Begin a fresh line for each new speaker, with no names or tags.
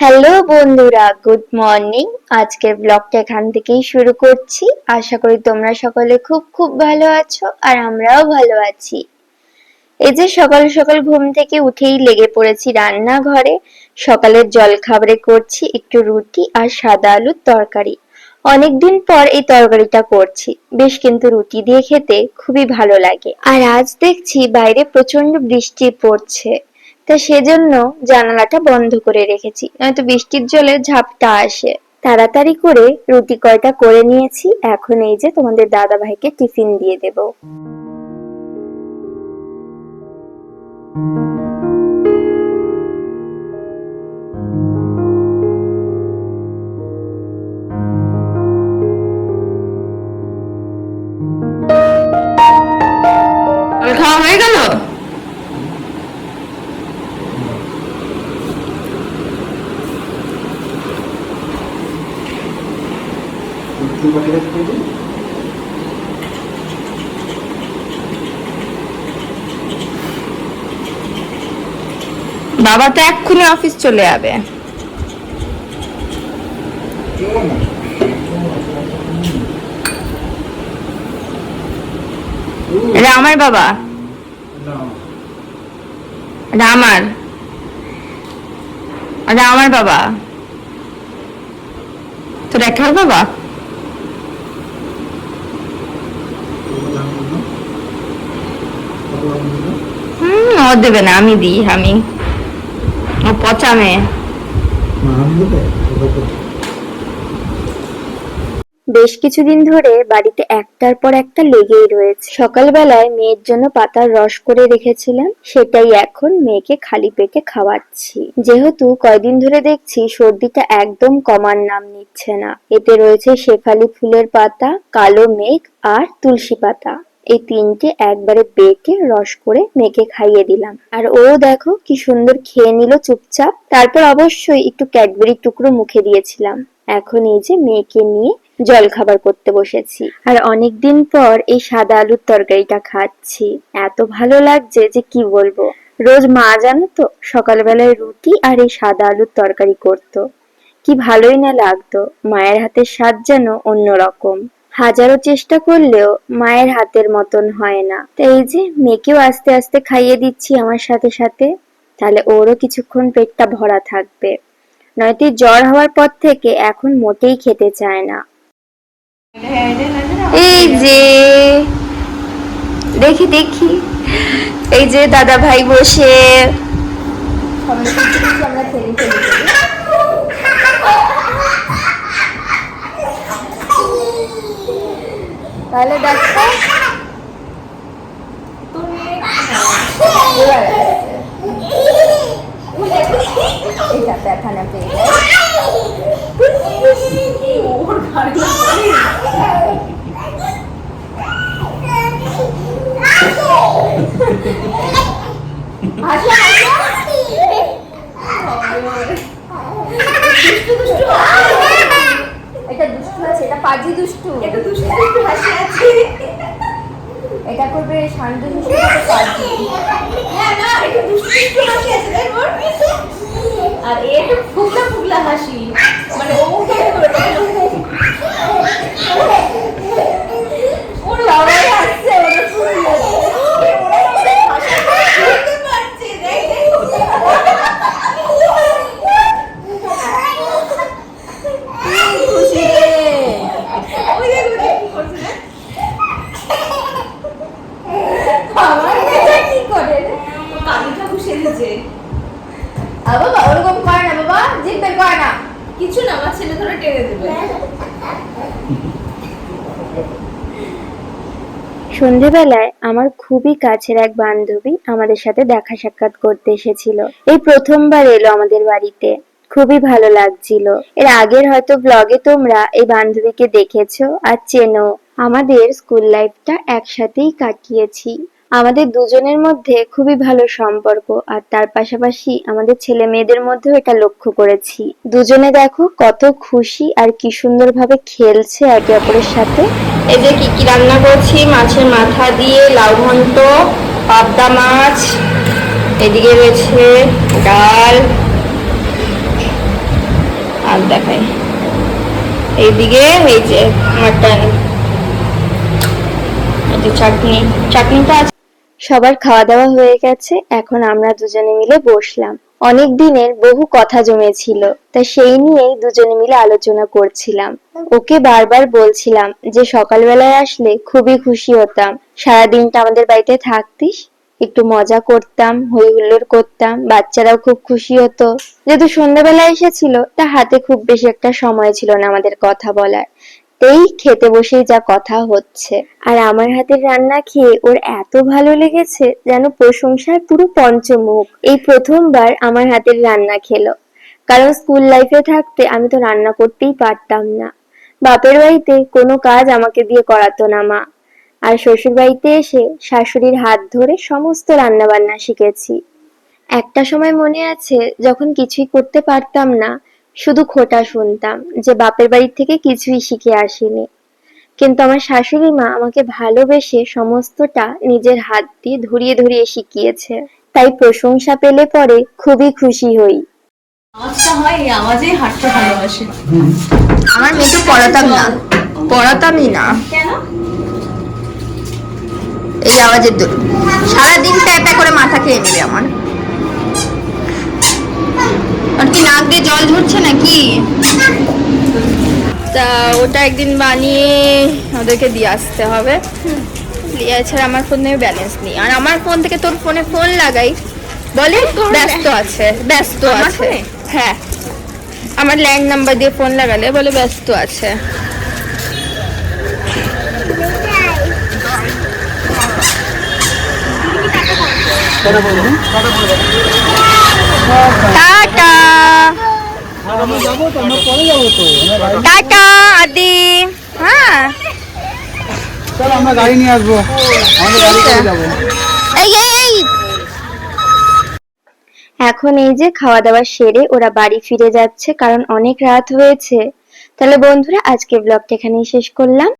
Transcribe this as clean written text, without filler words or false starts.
Hello বন্ধুরা, good morning. আজকের ব্লগটা এখান থেকেই শুরু করছি। আশা করি তোমরা সকলে খুব খুব ভালো আছো আর আমরাও ভালো আছি। এই যে সকাল সকাল ঘুম থেকে উঠেই লেগে পড়েছি রান্নাঘরে। সকালের জলখাবারে করছি একটু রুটি আর সাদা আলুর তরকারি। অনেকদিন পর এই তরকারিটা করছি, বেশ কিন্তু রুটি দিয়ে খেতে খুবই ভালো লাগে। আর আজ দেখছি বাইরে প্রচন্ড বৃষ্টি পড়ছে, তা সেজন্য জানালাটা বন্ধ করে রেখেছি, নয়তো বৃষ্টির জলে ঝাপটা আসে। তাড়াতাড়ি করে রুটি কয়টা করে নিয়েছি, এখন এই যে তোমাদের দাদা ভাইকে টিফিন দিয়ে দেব।
খাওয়া হয়ে গেল? বাবা তো এক্ষুনি অফিস চলে যাবে। এটা আমার বাবা, এটা আমার বাবা। তোর একার বাবা? ও দেবে না, আমি দিই। ও পচা মেয়ে।
বেশ কিছুদিন ধরে বাড়িতে একটার পর একটা লেগেই রয়েছে। সকালবেলায় মেয়ের জন্য পাতার রস করে রেখেছিলাম, সেটাই এখন মেয়েকে খালি পেটে খাওয়াচ্ছি। যেহেতু কয়দিন ধরে দেখছি সর্দিটা একদম কমার নাম নিচ্ছে না। এতে রয়েছে শেফালি ফুলের পাতা, কালো মেঘ আর তুলসী পাতা। এই তিনটে একবারে বেটে রস করে মেয়েকে খাইয়ে দিলাম, আর ও দেখো কি সুন্দর খেয়ে নিল চুপচাপ। তারপর অবশ্যই একটু ক্যাডবেরি টুকরো মুখে দিয়েছিলাম। এখন এই যে মেয়েকে নিয়ে জল খাবার করতে বসেছি, আর অনেকদিন পর এই সাদা আলুর তরকারিটা খাচ্ছি। এত ভালো লাগছে যে কি বলবো। রোজ মা জানো তো সকালবেলায় রুটি আর এই সাদা আলুর তরকারি করতো, কি ভালোই না লাগতো। মায়ের হাতের স্বাদ যেন অন্যরকম। হাজারো চেষ্টা করলেও মায়ের হাতের মতন হয় না। তাই এই যে মেয়েকেও আস্তে আস্তে খাইয়ে দিচ্ছি আমার সাথে সাথে, তাহলে ওরও কিছুক্ষণ পেটটা ভরা থাকবে। নয়তো জ্বর হওয়ার পর থেকে এখন মোটেই খেতে চায় না। এই যে দেখি দেখি, এই যে দাদা ভাই বসে আমরা খেলি খেলি। তাহলে দেখো এটা দেখানা পেয়ে এটা দুষ্টু আছে, এটা পাজি দুষ্টু, এটা দুষ্টু দুষ্টু হাসি আছে। এটা করবে শান্ত দুষ্টু পাজি। হ্যাঁ না, এটা দুষ্টু দুষ্টু হাসি আছে দেখো। আর এটা ফুগলা ফুগলা হাসি, মানে ও করে করবে। ওরে বাবা হাসছে, ওরে ফুল যাচ্ছে। ওরে হাসি করতে পারছে, দেখ খুশি রে। ওই দেখো কি করছে না, আমার এটা কি করে রে, কালিটা বসে দিয়েছে। বাবা ওরকম করে না, বাবা জিভ বের করে না, কিছু না, আমার ছেলে ধরে টেনে দেবে। সন্ধেবেলায় আমার খুবই কাছের এক বান্ধবী আমাদের সাথে দেখা সাক্ষাৎ করতে এসেছিল। এই প্রথমবার এলো আমাদের বাড়িতে, খুবই ভালো লাগছিল। এর আগের হয়তো ব্লগে তোমরা এই বান্ধবীকে দেখেছো আর চেনো। আমাদের স্কুল লাইফটা একসাথেই কাটিয়েছি। আমাদের দুজনের মধ্যে খুবই ভালো সম্পর্ক, আর তার পাশাপাশি আমাদের ছেলে মেয়েদের মধ্যেও এটা লক্ষ্য করেছি। দুজনে দেখো কত খুশি আর কি সুন্দরভাবে খেলছে একে অপরের সাথে।
এই যে কি কি রান্না করছি, মাছের মাথা দিয়ে লাউ ঘন্ট, পাবদা মাছ, এদিকে রয়েছে ডাল, ভাত দেখাই। এইদিকে এই যে মাটন, এই যে চাটনি, চাটনিটা আছে।
সবার খাওয়া দাওয়া হয়ে গেছে, এখন আমরা দুজনে মিলে বসলাম। অনেক দিনের বহু কথা জমেছিল, তা সেই নিয়েই দুজনে মিলে আলোচনা করছিলাম। ওকে বারবার বলছিলাম যে সকালবেলায় আসলে খুবই খুশি হতাম, সারাদিনটা আমাদের বাড়িতে থাকতিস, একটু মজা করতাম, হই হুল্লোড় করতাম, বাচ্চারাও খুব খুশি হতো। যেহেতু সন্ধ্যাবেলা এসেছিল, তা হাতে খুব বেশি একটা সময় ছিল না আমাদের কথা বলার, এই খেতে বসেই যা কথা হচ্ছে। আর আমার হাতের রান্না খেয়ে ওর এত ভালো লেগেছে, যেন প্রশংসার পুরো পঞ্চমুখ। এই প্রথমবার আমার হাতের রান্না খেলো, কারণ স্কুল লাইফে থাকতে আমি তো রান্না করতেই পারতাম না। বাপের বাড়িতে কোনো কাজ আমাকে দিয়ে করাতো না মা, আর শ্বশুর বাড়িতে এসে শাশুড়ির হাত ধরে সমস্ত রান্না বান্না শিখেছি। একটা সময় মনে আছে, যখন কিছুই করতে পারতাম না, শুধু খোঁটা শুনতাম যে বাপের বাড়ি থেকে কিছুই শিখে আসিনি। কিন্তু আমার শাশুড়ি মা আমাকে ভালোবেসে সমস্তটা নিজের হাত দিয়ে ধরিয়ে ধরিয়ে শিখিয়েছে, তাই প্রশংসা পেলে পরে খুবই খুশি হই।
আওয়াজটা হয়, এই আওয়াজেই হাঁটতে ভালোবাসে।
আমার মেয়েকে পড়াতাম না, পড়াতামই না,
কেন?
এই আওয়াজের দরুন। সারাদিন প্যাপা করে মাথা খেয়ে নেবে আমার। আর কি নাক দিয়ে জল ঝরছে নাকি? তা ওটা একদিন বানিয়ে ওদেরকে দিয়ে আসতে হবে। এছাড়া আমার ফোনে ব্যালেন্স নেই, আর আমার ফোন থেকে তোর ফোনে ফোন লাগাই, বলে ব্যস্ত আছে, ব্যস্ত আছে। হ্যাঁ, আমার ল্যান্ড নাম্বার দিয়ে ফোন লাগালে বলে ব্যস্ত আছে। টাটা টাটা আদি। হ্যাঁ,
চলো আমরা গাড়ি নিয়ে আসবো, আমাদের গাড়ি করে যাবো।
এই এই এই
এখন এই যে খাওয়া দাওয়া সেরে ওরা বাড়ি ফিরে যাচ্ছে, কারণ অনেক রাত হয়েছে। তাহলে বন্ধুরা, আজকে ব্লগটা এখানেই শেষ করলাম।